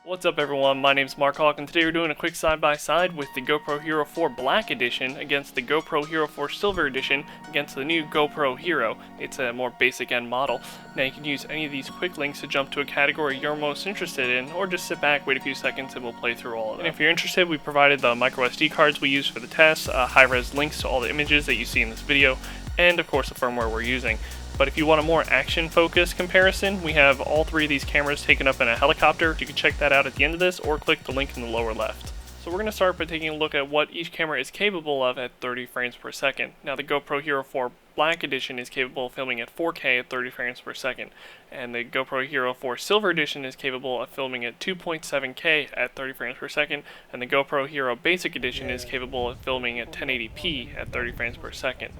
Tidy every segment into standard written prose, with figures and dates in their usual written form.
What's up everyone, my name's MarkHawk and today we're doing a quick side-by-side with the GoPro Hero4 Black Edition against the GoPro Hero4 Silver Edition against the new GoPro Hero. It's a more basic end model. Now you can use any of these quick links to jump to a category you're most interested in, or just sit back, wait a few seconds, and we'll play through all of them. And if you're interested, we provided the micro SD cards we use for the test, high-res links to all the images that you see in this video, and of course the firmware we're using. But if you want a more action-focused comparison, we have all three of these cameras taken up in a helicopter. You can check that out at the end of this, or click the link in the lower left. So we're going to start by taking a look at what each camera is capable of at 30 frames per second. Now the GoPro Hero4 Black Edition is capable of filming at 4K at 30 frames per second, and the GoPro Hero4 Silver Edition is capable of filming at 2.7K at 30 frames per second, and the GoPro Hero Basic Edition is capable of filming at 1080p at 30 frames per second.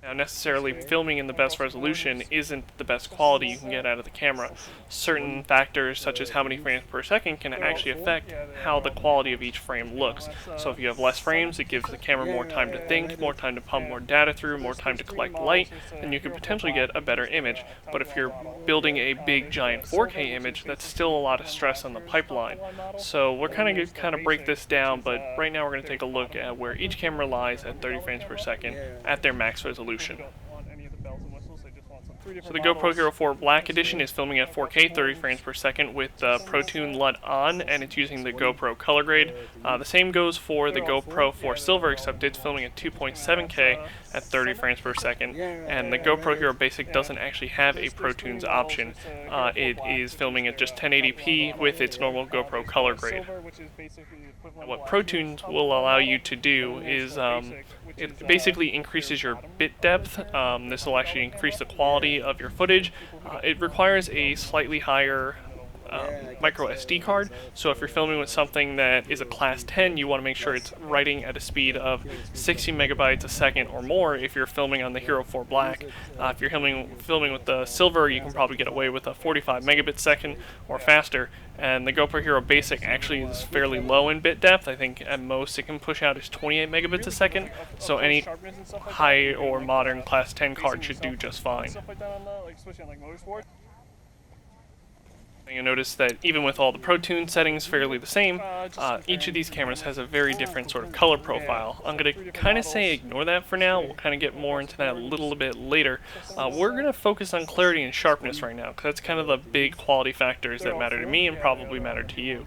Now necessarily filming in the best resolution isn't the best quality you can get out of the camera. Certain factors such as how many frames per second can actually affect how the quality of each frame looks. So if you have less frames, it gives the camera more time to think, more time to pump more data through, more time to collect light, and you can potentially get a better image. But if you're building a big giant 4K image, that's still a lot of stress on the pipeline. So we're kind of break this down, but right now we're going to take a look at where each camera lies at 30 frames per second at their max resolution. So the GoPro Hero4 Black Edition is filming at 4K 30 frames per second with the Protune LUT on, and it's using the GoPro color grade. The same goes for the GoPro 4 Silver, except it's filming at 2.7K at 30 frames per second, and the GoPro Hero Basic doesn't actually have a ProTunes option. It is filming at just 1080p with its normal GoPro color grade. What ProTunes will allow you to do is it basically increases your bit depth. This will actually increase the quality of your footage. It requires a slightly higher micro SD card, so if you're filming with something that is a class 10, you want to make sure it's writing at a speed of 60 megabytes a second or more if you're filming on the Hero4 Black. If you're filming with the Silver, you can probably get away with a 45 megabits second or faster, and the GoPro Hero Basic actually is fairly low in bit depth. I think at most it can push out is 28 megabits a second, so any high or modern class 10 card should do just fine. You'll notice that even with all the ProTune settings fairly the same, each of these cameras has a very different sort of color profile. I'm going to kind of say ignore that for now. We'll kind of get more into that a little bit later. We're going to focus on clarity and sharpness right now, because that's kind of the big quality factors that matter to me and probably matter to you.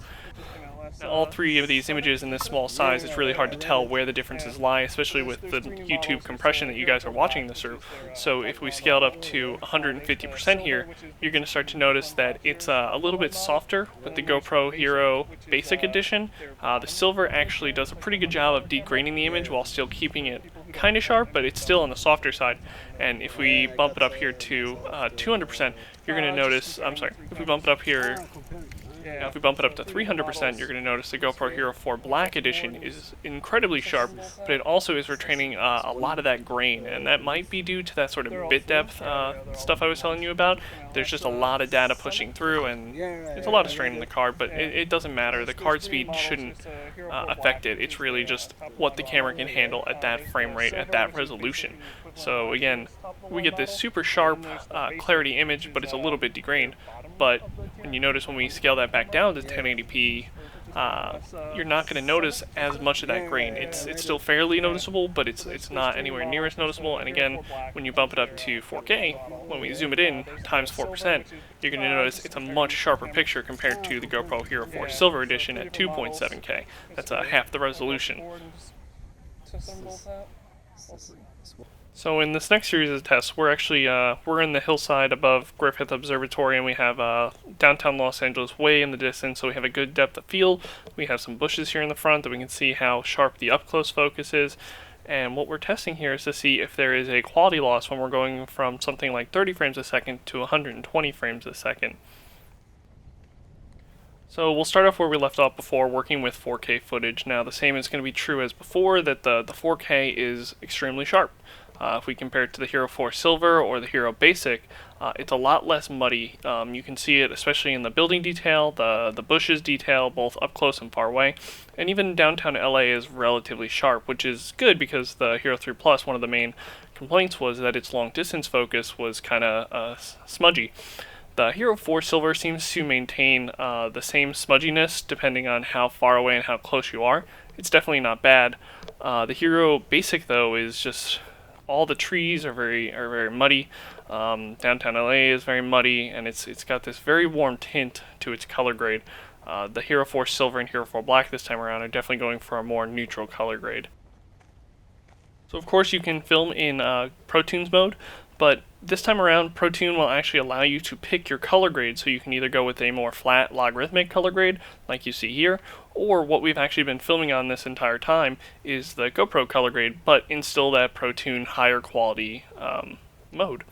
Now, all three of these images in this small size, it's really hard to tell where the differences lie, especially with the YouTube compression that you guys are watching this through. So if we scale it up to 150% here, you're going to start to notice that it's a little bit softer with the GoPro Hero Basic Edition. The Silver actually does a pretty good job of degrading the image while still keeping it kind of sharp, but it's still on the softer side. And if we bump it up here to 200%, you're going to notice, if we bump it up here, now if we bump it up to 300%, you're going to notice the GoPro Hero4 Black Edition is incredibly sharp, but it also is retaining a lot of that grain, and that might be due to that sort of bit depth stuff I was telling you about. There's just a lot of data pushing through, and it's a lot of strain on the card, but it doesn't matter. The card speed shouldn't affect it. It's really just what the camera can handle at that frame rate, at that resolution. So again, we get this super sharp clarity image, but it's a little bit degrained. But when you notice when we scale that back down to 1080p, you're not going to notice as much of that grain. It's still fairly noticeable, but it's not anywhere near as noticeable. And again, when you bump it up to 4K, when we zoom it in times 4%, you're going to notice it's a much sharper picture compared to the GoPro Hero4 Silver Edition at 2.7K. That's half the resolution. So in this next series of tests, we're actually we're in the hillside above Griffith Observatory, and we have downtown Los Angeles way in the distance, so we have a good depth of field. We have some bushes here in the front that we can see how sharp the up-close focus is. And what we're testing here is to see if there is a quality loss when we're going from something like 30 frames a second to 120 frames a second. So we'll start off where we left off before, working with 4K footage. Now the same is going to be true as before, that the 4K is extremely sharp. If we compare it to the Hero4 Silver or the Hero Basic, it's a lot less muddy. You can see it especially in the building detail, the bushes detail, both up close and far away. And even downtown LA is relatively sharp, which is good because the Hero 3 Plus, one of the main complaints was that its long distance focus was kind of smudgy. The Hero 4 Silver seems to maintain the same smudginess depending on how far away and how close you are. It's definitely not bad. The Hero Basic though is just all the trees are very muddy. Downtown LA is very muddy, and it's got this very warm tint to its color grade. The Hero 4 Silver and Hero 4 Black this time around are definitely going for a more neutral color grade. So of course you can film in Protune's mode, but this time around Protune will actually allow you to pick your color grade, so you can either go with a more flat logarithmic color grade like you see here, or what we've actually been filming on this entire time is the GoPro color grade, but in still that Protune higher quality mode.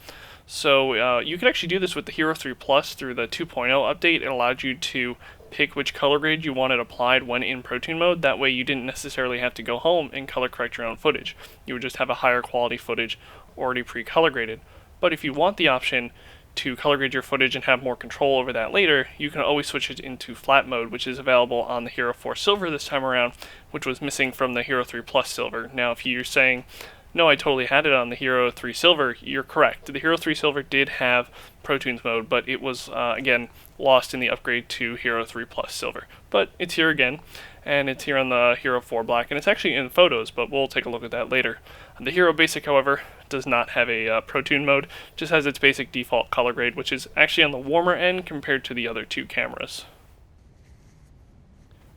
So you can actually do this with the Hero 3 Plus through the 2.0 update. It allowed you to pick which color grade you wanted applied when in Protune mode. That way you didn't necessarily have to go home and color correct your own footage. You would just have a higher quality footage already pre-color graded. But if you want the option to color grade your footage and have more control over that later, you can always switch it into flat mode, which is available on the Hero 4 Silver this time around, which was missing from the Hero 3 Plus Silver. Now if you're saying, no, I totally had it on the Hero 3 Silver, you're correct. The Hero 3 Silver did have Protune's mode, but it was, again, lost in the upgrade to Hero 3 Plus Silver. But it's here again, and it's here on the Hero 4 Black, and it's actually in photos, but we'll take a look at that later. The Hero Basic, however, does not have a Protune mode, just has its basic default color grade, which is actually on the warmer end compared to the other two cameras.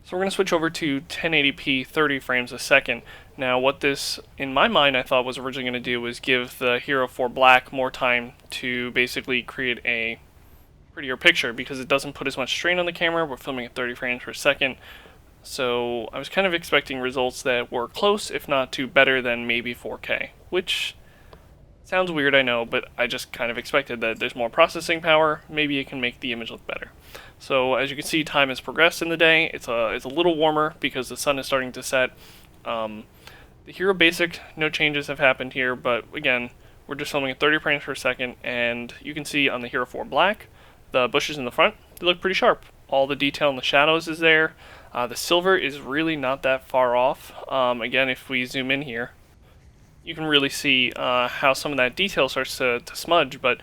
So we're going to switch over to 1080p 30 frames a second. Now what this, in my mind, I thought was originally going to do was give the Hero 4 Black more time to basically create a prettier picture, because it doesn't put as much strain on the camera. We're filming at 30 frames per second. So I was kind of expecting results that were close, if not to better than maybe 4K, which sounds weird, I know, but I just kind of expected that there's more processing power, maybe it can make the image look better. So as you can see, time has progressed in the day. It's a little warmer because the sun is starting to set. The Hero Basic, no changes have happened here, but again, we're just filming at 30 frames per second, and you can see on the Hero 4 Black, the bushes in the front, they look pretty sharp. All the detail in the shadows is there. The silver is really not that far off. Again, if we zoom in here, you can really see how some of that detail starts to smudge, but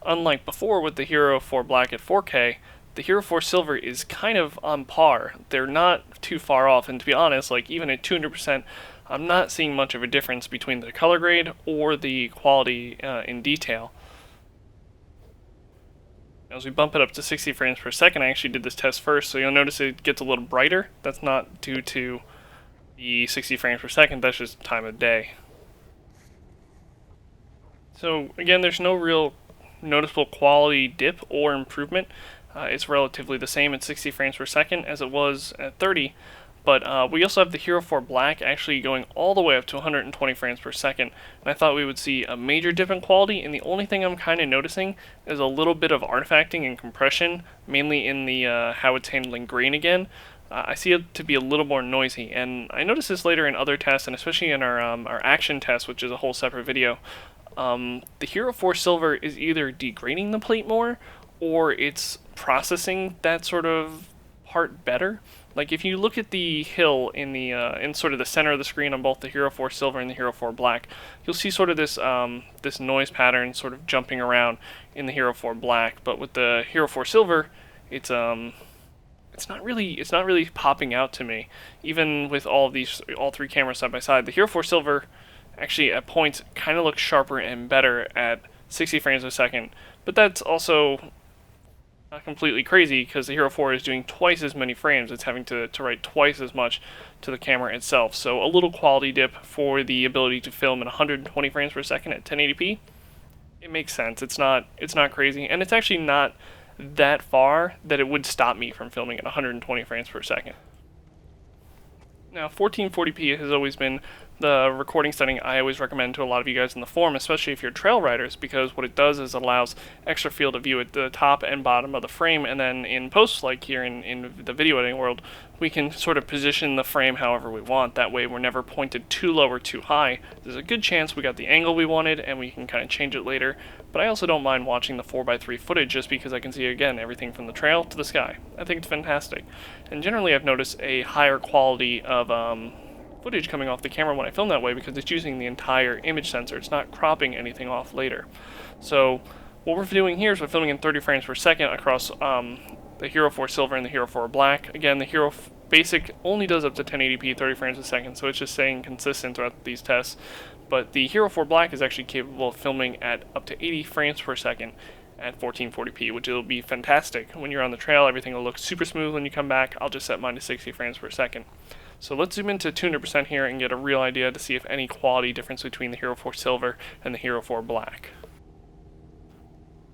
unlike before with the Hero 4 Black at 4K, the Hero 4 Silver is kind of on par. They're not too far off, and to be honest, like even at 200%, I'm not seeing much of a difference between the color grade or the quality in detail. As we bump it up to 60 frames per second, I actually did this test first, so you'll notice it gets a little brighter. That's not due to the 60 frames per second, that's just time of day. So again, there's no real noticeable quality dip or improvement. It's relatively the same at 60 frames per second as it was at 30, but we also have the Hero 4 Black actually going all the way up to 120 frames per second, and I thought we would see a major dip in quality, and the only thing I'm kind of noticing is a little bit of artifacting and compression, mainly in the how it's handling grain again. I see it to be a little more noisy, and I noticed this later in other tests, and especially in our action test, which is a whole separate video. The Hero 4 Silver is either degrading the plate more, or it's processing that sort of part better. Like if you look at the hill in the in sort of the center of the screen on both the Hero 4 Silver and the Hero 4 Black, you'll see sort of this this noise pattern sort of jumping around in the Hero 4 Black. But with the Hero 4 Silver, it's not really popping out to me. Even with all three cameras side by side, the Hero 4 Silver actually at points kind of looks sharper and better at 60 frames a second. But that's also not completely crazy, because the Hero 4 is doing twice as many frames. It's having to write twice as much to the camera itself. So a little quality dip for the ability to film at 120 frames per second at 1080p. It makes sense. It's not crazy, and it's actually not that far that it would stop me from filming at 120 frames per second. Now, 1440p has always been the recording setting I always recommend to a lot of you guys in the forum, especially if you're trail riders, because what it does is it allows extra field of view at the top and bottom of the frame, and then in post, like here in the video editing world, we can sort of position the frame however we want. That way we're never pointed too low or too high. There's a good chance we got the angle we wanted, and we can kind of change it later. But I also don't mind watching the 4x3 footage just because I can see, again, everything from the trail to the sky. I think it's fantastic. And generally I've noticed a higher quality of footage coming off the camera when I film that way, because it's using the entire image sensor. It's not cropping anything off later. So What we're doing here is we're filming in 30 frames per second across the Hero4 Silver and the Hero4 Black. Again, the Hero Basic only does up to 1080p 30 frames a second, so it's just staying consistent throughout these tests. But the Hero4 Black is actually capable of filming at up to 80 frames per second at 1440p, which will be fantastic. When you're on the trail, everything will look super smooth when you come back. I'll just set mine to 60 frames per second. So let's zoom into 200% here and get a real idea to see if any quality difference between the Hero4 Silver and the Hero4 Black.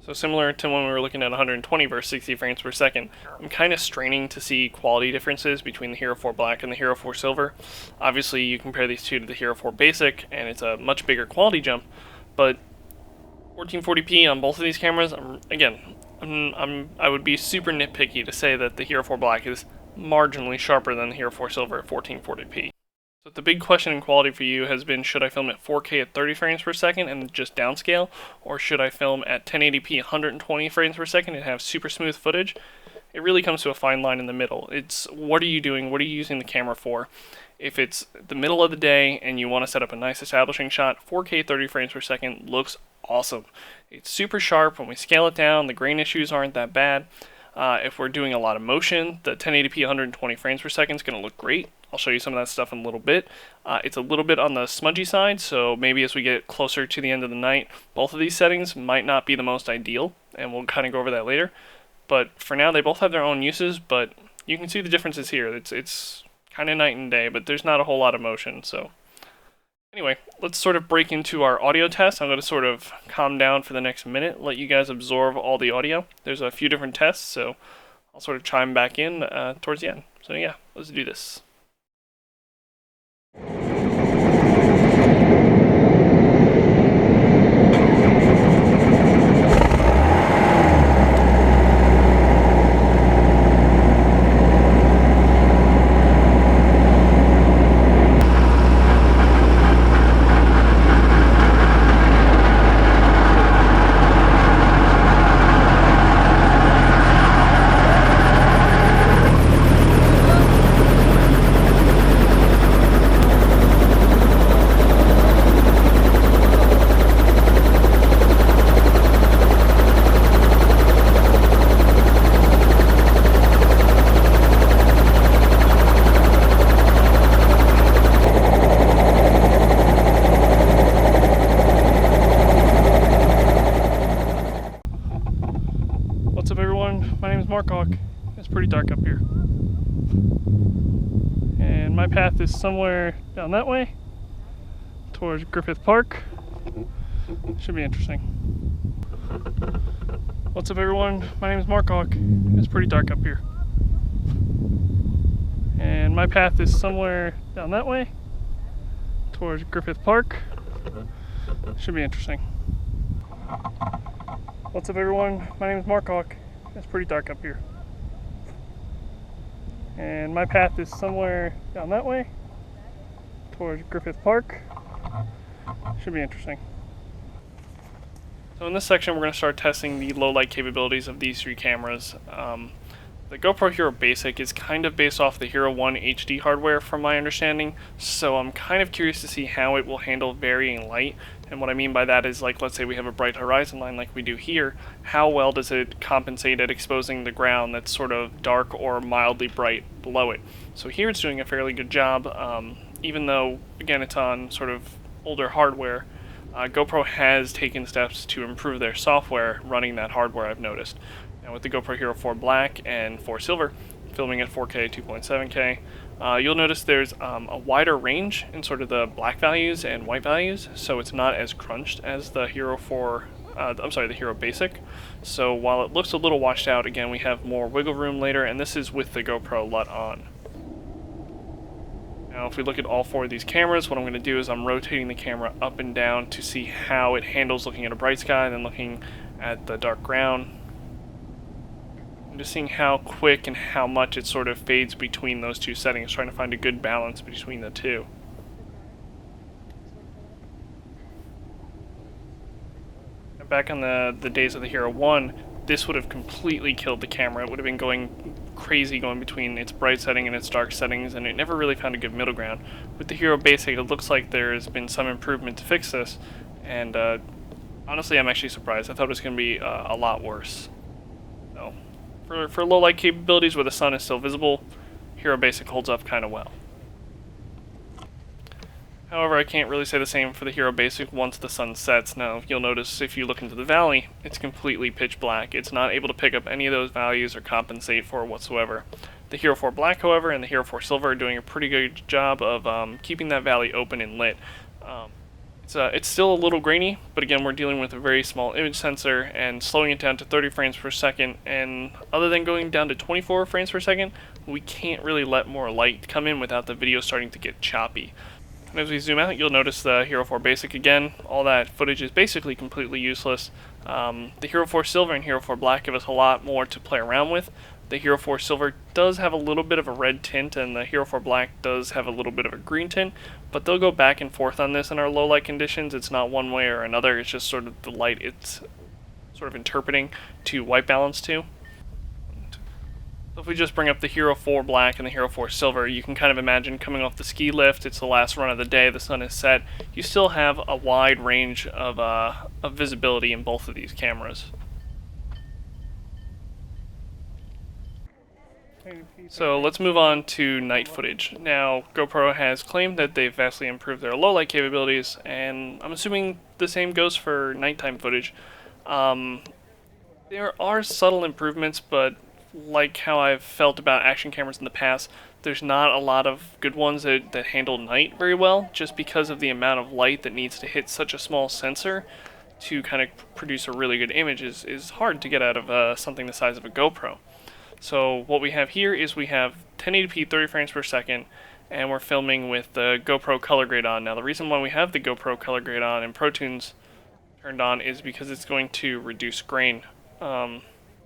So similar to when we were looking at 120 versus 60 frames per second, I'm kind of straining to see quality differences between the Hero4 Black and the Hero4 Silver. Obviously, you compare these two to the Hero4 Basic, and it's a much bigger quality jump, but 1440p on both of these cameras, I would be super nitpicky to say that the Hero4 Black is marginally sharper than the Hero4 Silver at 1440p. So the big question in quality for you has been, should I film at 4K at 30 frames per second and just downscale, or should I film at 1080p 120 frames per second and have super smooth footage? It really comes to a fine line in the middle. It's what are you doing, what are you using the camera for? If it's the middle of the day and you want to set up a nice establishing shot, 4K 30 frames per second looks awesome. It's super sharp. When we scale it down, the grain issues aren't that bad. If we're doing a lot of motion, the 1080p 120 frames per second is going to look great. I'll show you some of that stuff in a little bit. It's a little bit on the smudgy side, so maybe as we get closer to the end of the night, both of these settings might not be the most ideal, and we'll kind of go over that later. But for now, they both have their own uses, but you can see the differences here. It's kind of night and day, but there's not a whole lot of motion, so. Anyway, let's sort of break into our audio test. I'm going to sort of calm down for the next minute, let you guys absorb all the audio. There's a few different tests, so I'll sort of chime back in towards the end. So yeah, let's do this. What's up everyone, my name is MarkHawk. It's pretty dark up here. And my path is somewhere down that way, towards Griffith Park. Should be interesting. What's up everyone, my name is MarkHawk. It's pretty dark up here. And my path is somewhere down that way, towards Griffith Park. Should be interesting. What's up everyone, my name is MarkHawk. It's pretty dark up here. And my path is somewhere down that way, towards Griffith Park. Should be interesting. So in this section we're going to start testing the low light capabilities of these three cameras. The GoPro Hero Basic is kind of based off the Hero 1 HD hardware from my understanding, so I'm kind of curious to see how it will handle varying light. And what I mean by that is, like, let's say we have a bright horizon line like we do here, how well does it compensate at exposing the ground that's sort of dark or mildly bright below it? So here it's doing a fairly good job, even though, again, it's on sort of older hardware. GoPro has taken steps to improve their software running that hardware, I've noticed. Now with the GoPro Hero4 Black and 4 Silver, filming at 4K, 2.7K, you'll notice there's a wider range in sort of the black values and white values, so it's not as crunched as the the Hero Basic. So while it looks a little washed out, again, we have more wiggle room later, and this is with the GoPro LUT on. Now if we look at all four of these cameras, what I'm going to do is I'm rotating the camera up and down to see how it handles looking at a bright sky, then looking at the dark ground. I'm just seeing how quick and how much it sort of fades between those two settings, trying to find a good balance between the two. Back on the days of the Hero 1, this would have completely killed the camera. It would have been going crazy going between its bright setting and its dark settings, and it never really found a good middle ground. With the Hero Basic, it looks like there's been some improvement to fix this, and Honestly, I'm actually surprised. I thought it was going to be a lot worse. So, for low light capabilities where the sun is still visible, Hero Basic holds up kind of well. However, I can't really say the same for the Hero Basic once the sun sets. Now, you'll notice if you look into the valley, it's completely pitch black. It's not able to pick up any of those values or compensate for whatsoever. The Hero4 Black, however, and the Hero4 Silver are doing a pretty good job of keeping that valley open and lit. It's still a little grainy, but again, we're dealing with a very small image sensor and slowing it down to 30 frames per second, and other than going down to 24 frames per second, we can't really let more light come in without the video starting to get choppy. And as we zoom out, you'll notice the Hero4 Basic again. All that footage is basically completely useless. The Hero4 Silver and Hero4 Black give us a lot more to play around with. The Hero4 Silver does have a little bit of a red tint, and the Hero4 Black does have a little bit of a green tint, but they'll go back and forth on this in our low light conditions. It's not one way or another, it's just sort of the light it's sort of interpreting to white balance to. So if we just bring up the Hero4 Black and the Hero4 Silver, you can kind of imagine coming off the ski lift, it's the last run of the day, the sun is set, you still have a wide range of visibility in both of these cameras. So let's move on to night footage. Now, GoPro has claimed that they've vastly improved their low light capabilities, and I'm assuming the same goes for nighttime footage. There are subtle improvements, but like how I've felt about action cameras in the past, there's not a lot of good ones that handle night very well, just because of the amount of light that needs to hit such a small sensor to kind of produce a really good image is hard to get out of something the size of a GoPro. So what we have here is we have 1080p 30 frames per second, and we're filming with the GoPro color grade on. Now the reason why we have the GoPro color grade on and Protunes turned on is because it's going to reduce grain. No,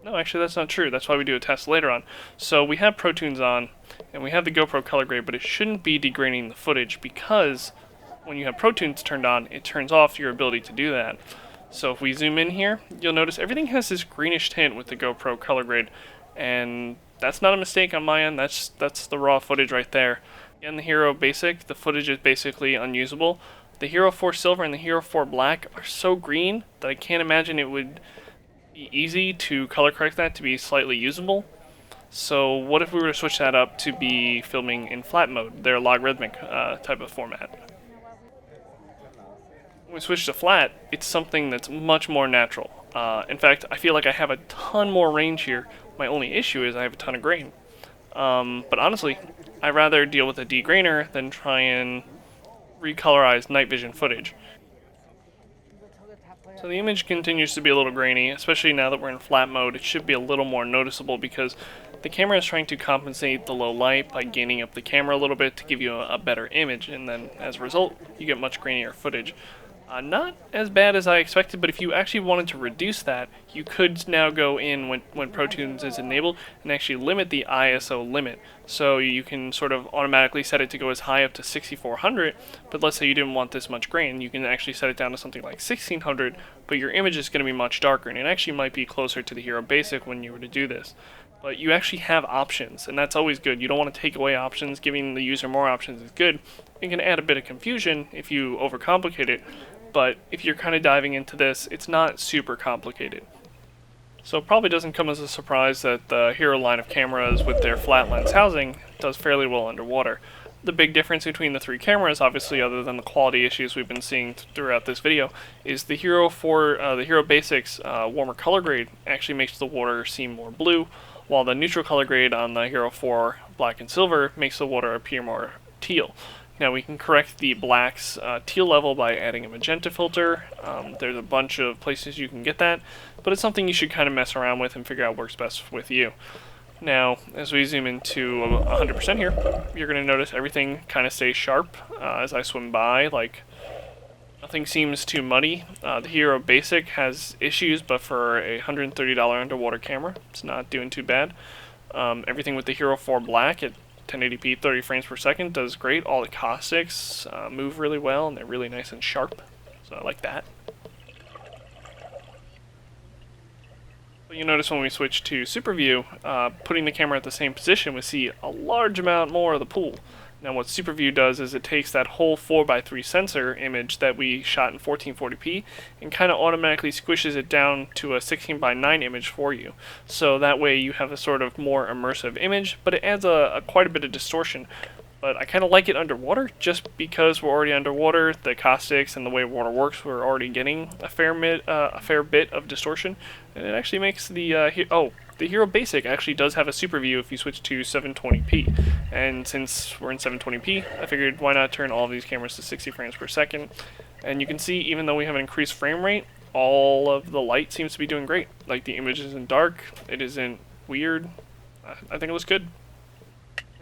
actually that's not true. That's why we do a test later on. So we have Protunes on, and we have the GoPro color grade, but it shouldn't be degraining the footage because when you have Protunes turned on, it turns off your ability to do that. So if we zoom in here, you'll notice everything has this greenish tint with the GoPro color grade. And that's not a mistake on my end, that's the raw footage right there. In the Hero Basic, the footage is basically unusable. The Hero4 Silver and the Hero4 Black are so green that I can't imagine it would be easy to color correct that to be slightly usable. So what if we were to switch that up to be filming in flat mode, their logarithmic type of format? When we switch to flat, it's something that's much more natural. In fact, I feel like I have a ton more range here. My only issue is I have a ton of grain. But honestly, I'd rather deal with a degrainer than try and recolorize night vision footage. So the image continues to be a little grainy, especially now that we're in flat mode. It should be a little more noticeable because the camera is trying to compensate the low light by gaining up the camera a little bit to give you a better image, and then as a result, you get much grainier footage. Not as bad as I expected, but if you actually wanted to reduce that, you could now go in when Protunes is enabled and actually limit the ISO limit. So you can sort of automatically set it to go as high up to 6400, but let's say you didn't want this much grain, you can actually set it down to something like 1600, but your image is going to be much darker, and it actually might be closer to the Hero Basic when you were to do this. But you actually have options, and that's always good. You don't want to take away options. Giving the user more options is good. It can add a bit of confusion if you overcomplicate it, but if you're kind of diving into this, it's not super complicated. So it probably doesn't come as a surprise that the Hero line of cameras with their flat lens housing does fairly well underwater. The big difference between the three cameras, obviously other than the quality issues we've been seeing throughout this video, is the the Hero Basics warmer color grade actually makes the water seem more blue, while the neutral color grade on the Hero4 Black and Silver makes the water appear more teal. Now we can correct the black's teal level by adding a magenta filter. There's a bunch of places you can get that, but it's something you should kind of mess around with and figure out what works best with you. Now, as we zoom into 100% here, you're going to notice everything kind of stays sharp as I swim by. Like, nothing seems too muddy. The Hero Basic has issues, but for a $130 underwater camera, it's not doing too bad. Everything with the Hero4 Black at 1080p 30 frames per second does great. All the caustics move really well, and they're really nice and sharp, so I like that. But you notice when we switch to super view, putting the camera at the same position, we see a large amount more of the pool. Now what Super View does is it takes that whole 4:3 sensor image that we shot in 1440p and kind of automatically squishes it down to a 16:9 image for you. So that way you have a sort of more immersive image, but it adds quite a bit of distortion. But I kind of like it underwater just because we're already underwater. The caustics and the way water works, we're already getting a fair bit of distortion, and it actually makes the Hero Basic actually does have a super view if you switch to 720p. And since we're in 720p, I figured why not turn all of these cameras to 60 frames per second. And you can see, even though we have an increased frame rate, all of the light seems to be doing great. Like, the image isn't dark, it isn't weird. I think it looks good.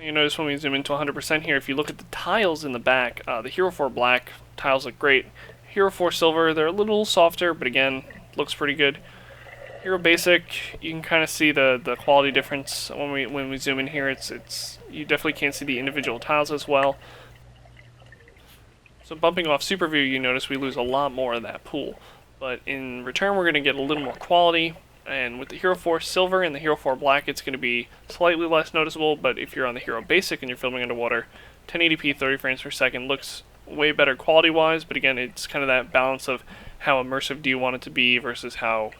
You notice when we zoom into 100% here, if you look at the tiles in the back, the Hero4 Black tiles look great. Hero4 Silver, they're a little softer, but again, looks pretty good. Hero Basic, you can kind of see the quality difference when we zoom in here. It's you definitely can't see the individual tiles as well. So bumping off Super View, you notice we lose a lot more of that pool. But in return, we're going to get a little more quality. And with the Hero4 Silver and the Hero4 Black, it's going to be slightly less noticeable. But if you're on the Hero Basic and you're filming underwater, 1080p 30 frames per second looks way better quality-wise. But again, it's kind of that balance of how immersive do you want it to be versus how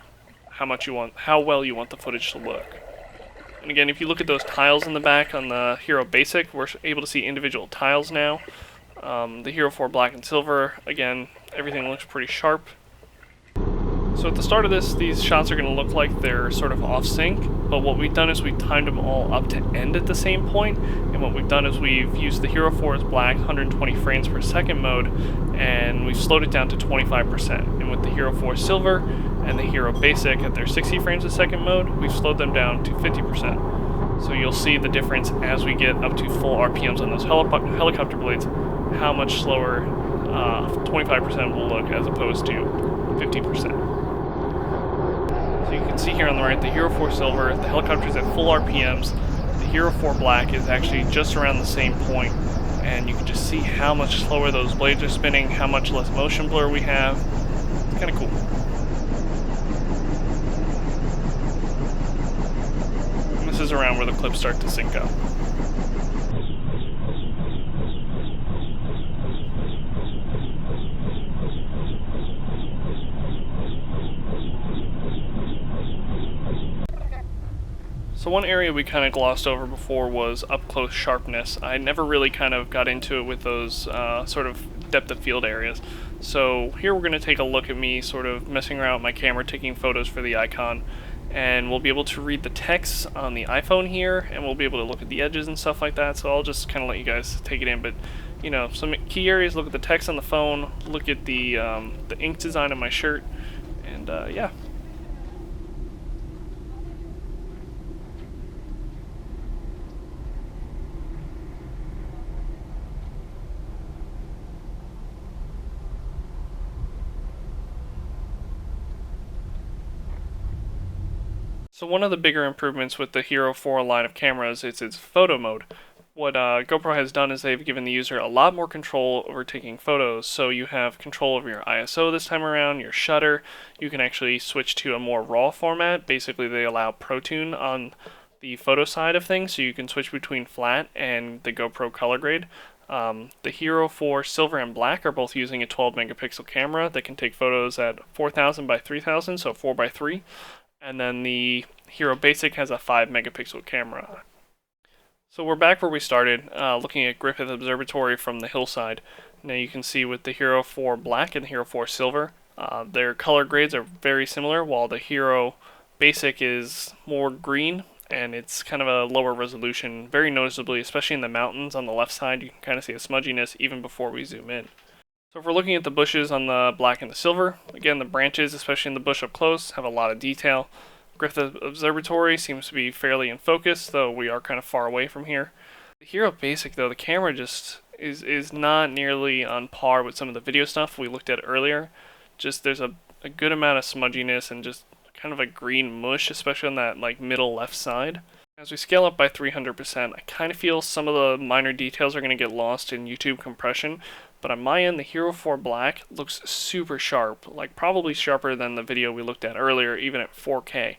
well you want the footage to look. And again, if you look at those tiles in the back on the Hero Basic, we're able to see individual tiles now. The Hero4 Black and Silver, again, everything looks pretty sharp. So at the start of this, these shots are going to look like they're sort of off sync, but what we've done is we've timed them all up to end at the same point, and what we've done is we've used the Hero4's Black 120 frames per second mode, and we've slowed it down to 25%. And with the Hero4 Silver and the Hero Basic at their 60 frames per second mode, we've slowed them down to 50%. So you'll see the difference as we get up to full RPMs on those helicopter blades, how much slower 25% will look as opposed to 50%. So you can see here on the right, the Hero4 Silver, the helicopter's at full RPMs. The Hero4 Black is actually just around the same point, and you can just see how much slower those blades are spinning, how much less motion blur we have. It's kind of cool. And this is around where the clips start to sync up. So one area we kind of glossed over before was up-close sharpness. I never really kind of got into it with those sort of depth of field areas. So here we're going to take a look at me sort of messing around with my camera, taking photos for the icon, and we'll be able to read the text on the iPhone here, and we'll be able to look at the edges and stuff like that. So I'll just kind of let you guys take it in, but you know, some key areas: look at the text on the phone, look at the ink design on my shirt, and yeah. So one of the bigger improvements with the Hero4 line of cameras is its photo mode. What GoPro has done is they've given the user a lot more control over taking photos. So you have control over your ISO this time around, your shutter. You can actually switch to a more RAW format. Basically, they allow Protune on the photo side of things, so you can switch between flat and the GoPro color grade. The Hero4 Silver and Black are both using a 12 megapixel camera that can take photos at 4000 by 3000, so 4 by 3. And then the Hero Basic has a 5 megapixel camera. So we're back where we started, looking at Griffith Observatory from the hillside. Now you can see with the Hero4 Black and the Hero4 Silver, their color grades are very similar, while the Hero Basic is more green, and it's kind of a lower resolution, very noticeably, especially in the mountains on the left side. You can kind of see a smudginess even before we zoom in. So if we're looking at the bushes on the Black and the Silver, again, the branches, especially in the bush up close, have a lot of detail. Griffith Observatory seems to be fairly in focus, though we are kind of far away from here. The Hero Basic, though, the camera just is not nearly on par with some of the video stuff we looked at earlier. Just there's a good amount of smudginess and just kind of a green mush, especially on that like middle left side. As we scale up by 300%, I kind of feel some of the minor details are going to get lost in YouTube compression, but on my end, the Hero4 Black looks super sharp, like probably sharper than the video we looked at earlier, even at 4K.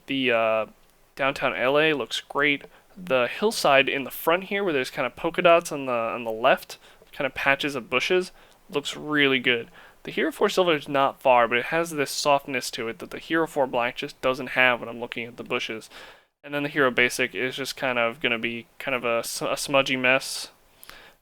The downtown LA looks great. The hillside in the front here, where there's kind of polka dots on the left, kind of patches of bushes, looks really good. The Hero 4 Silver is not far, but it has this softness to it that the Hero 4 Black just doesn't have when I'm looking at the bushes. And then the Hero Basic is just kind of going to be kind of a smudgy mess.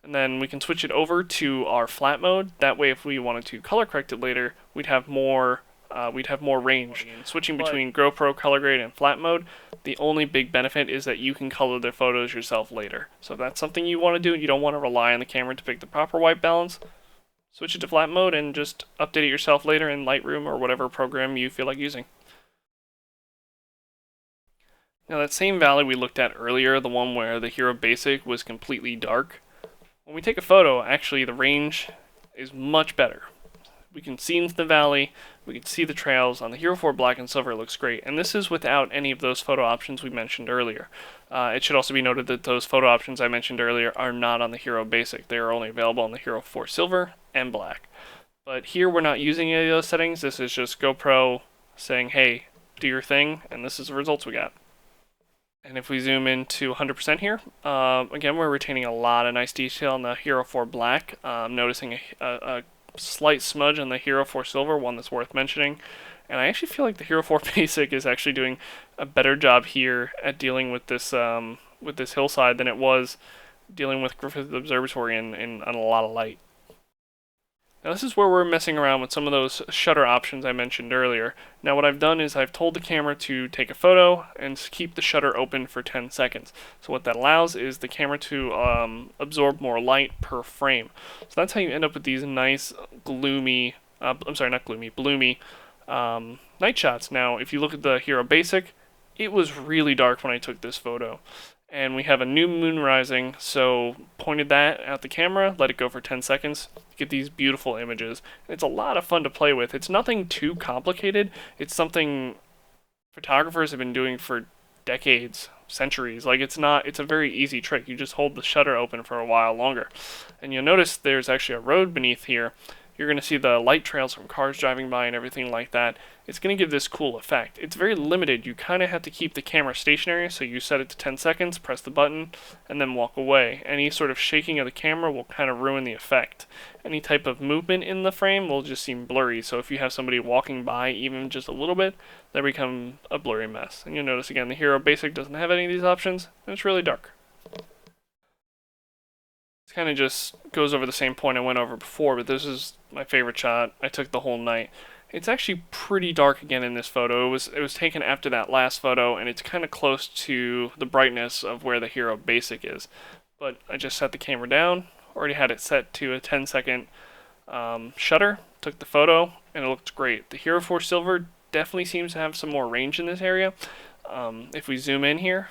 And then we can switch it over to our flat mode. That way, if we wanted to color correct it later, we'd have more range. Switching between GoPro color grade and flat mode, the only big benefit is that you can color the photos yourself later. So if that's something you want to do and you don't want to rely on the camera to pick the proper white balance, switch it to flat mode and just update it yourself later in Lightroom or whatever program you feel like using. Now that same valley we looked at earlier, the one where the Hero Basic was completely dark, when we take a photo, actually the range is much better. We can see into the valley, we can see the trails. On the Hero 4 Black and Silver, it looks great. And this is without any of those photo options we mentioned earlier. It should also be noted that those photo options I mentioned earlier are not on the Hero Basic. They are only available on the Hero 4 Silver and Black. But here we're not using any of those settings. This is just GoPro saying, hey, do your thing, and this is the results we got. And if we zoom into 100% here, again, we're retaining a lot of nice detail on the Hero 4 Black. Noticing a slight smudge on the Hero 4 Silver, one that's worth mentioning. And I actually feel like the Hero 4 Basic is actually doing a better job here at dealing with this hillside than it was dealing with Griffith Observatory in on a lot of light. Now this is where we're messing around with some of those shutter options I mentioned earlier. Now what I've done is I've told the camera to take a photo and keep the shutter open for 10 seconds. So what that allows is the camera to absorb more light per frame. So that's how you end up with these nice gloomy, bloomy night shots. Now if you look at the Hero Basic, it was really dark when I took this photo. And we have a new moon rising, so pointed that at the camera, let it go for 10 seconds, get these beautiful images. It's a lot of fun to play with. It's nothing too complicated. It's something photographers have been doing for decades, centuries. Like it's a very easy trick. You just hold the shutter open for a while longer. And you'll notice there's actually a road beneath here. You're going to see the light trails from cars driving by and everything like that. It's going to give this cool effect. It's very limited. You kind of have to keep the camera stationary, so you set it to 10 seconds, press the button, and then walk away. Any sort of shaking of the camera will kind of ruin the effect. Any type of movement in the frame will just seem blurry, so if you have somebody walking by even just a little bit, they become a blurry mess. And you'll notice again, the Hero Basic doesn't have any of these options, and it's really dark. It kind of just goes over the same point I went over before, but this is my favorite shot. I took the whole night. It's actually pretty dark again in this photo. It was taken after that last photo, and it's kind of close to the brightness of where the Hero Basic is. But I just set the camera down, already had it set to a 10-second shutter, took the photo, and it looked great. The Hero 4 Silver definitely seems to have some more range in this area. If we zoom in here,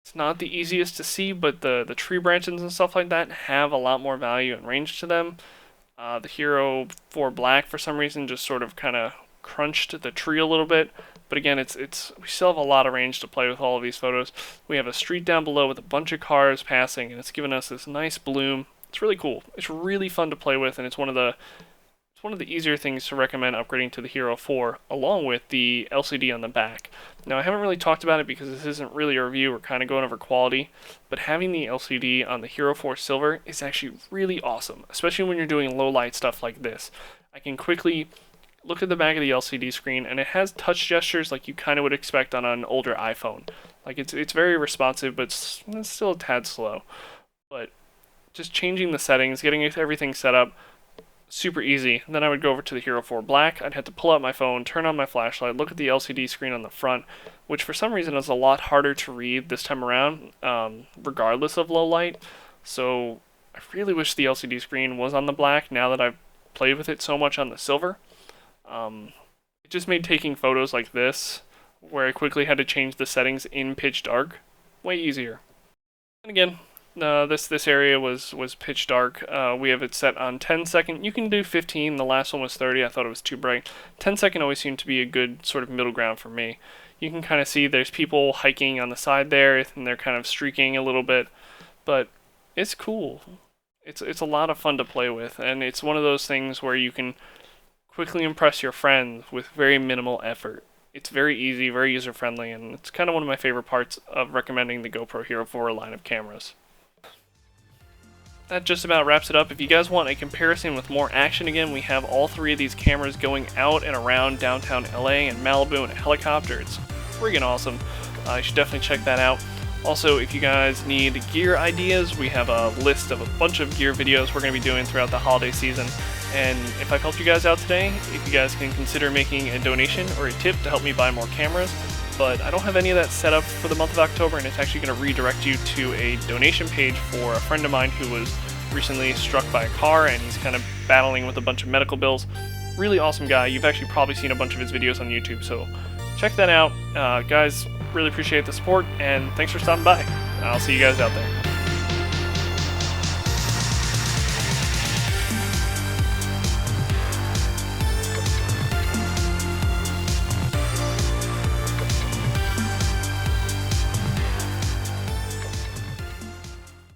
it's not the easiest to see, but the tree branches and stuff like that have a lot more value and range to them. The Hero 4 Black, for some reason, just sort of kind of crunched the tree a little bit. But again, we still have a lot of range to play with all of these photos. We have a street down below with a bunch of cars passing, and it's given us this nice bloom. It's really cool. It's really fun to play with, and it's one of the easier things to recommend upgrading to the Hero 4, along with the LCD on the back. Now, I haven't really talked about it because this isn't really a review. We're kind of going over quality, but having the LCD on the Hero 4 Silver is actually really awesome, especially when you're doing low light stuff like this. I can quickly look at the back of the LCD screen, and it has touch gestures like you kind of would expect on an older iPhone. Like it's very responsive, but it's still a tad slow. But just changing the settings, getting everything set up, super easy. And then I would go over to the Hero 4 Black. I'd have to pull out my phone, turn on my flashlight, look at the LCD screen on the front, which for some reason is a lot harder to read this time around, regardless of low light. So I really wish the LCD screen was on the Black now that I've played with it so much on the Silver. It just made taking photos like this, where I quickly had to change the settings in pitch dark, way easier. And again, this area was pitch dark. We have it set on 10 second. You can do 15. The last one was 30. I thought it was too bright. 10 second always seemed to be a good sort of middle ground for me. You can kind of see there's people hiking on the side there, and they're kind of streaking a little bit, but it's cool. It's a lot of fun to play with, and it's one of those things where you can quickly impress your friends with very minimal effort. It's very easy, very user-friendly, and it's kind of one of my favorite parts of recommending the GoPro Hero 4 line of cameras. That just about wraps it up. If you guys want a comparison with more action again, we have all three of these cameras going out and around downtown LA and Malibu in a helicopter. It's friggin' awesome. You should definitely check that out. Also, if you guys need gear ideas, we have a list of a bunch of gear videos we're going to be doing throughout the holiday season. And if I've helped you guys out today, if you guys can consider making a donation or a tip to help me buy more cameras. But I don't have any of that set up for the month of October, and it's actually going to redirect you to a donation page for a friend of mine who was recently struck by a car, and he's kind of battling with a bunch of medical bills. Really awesome guy. You've actually probably seen a bunch of his videos on YouTube, so check that out. Guys, really appreciate the support, and thanks for stopping by. I'll see you guys out there.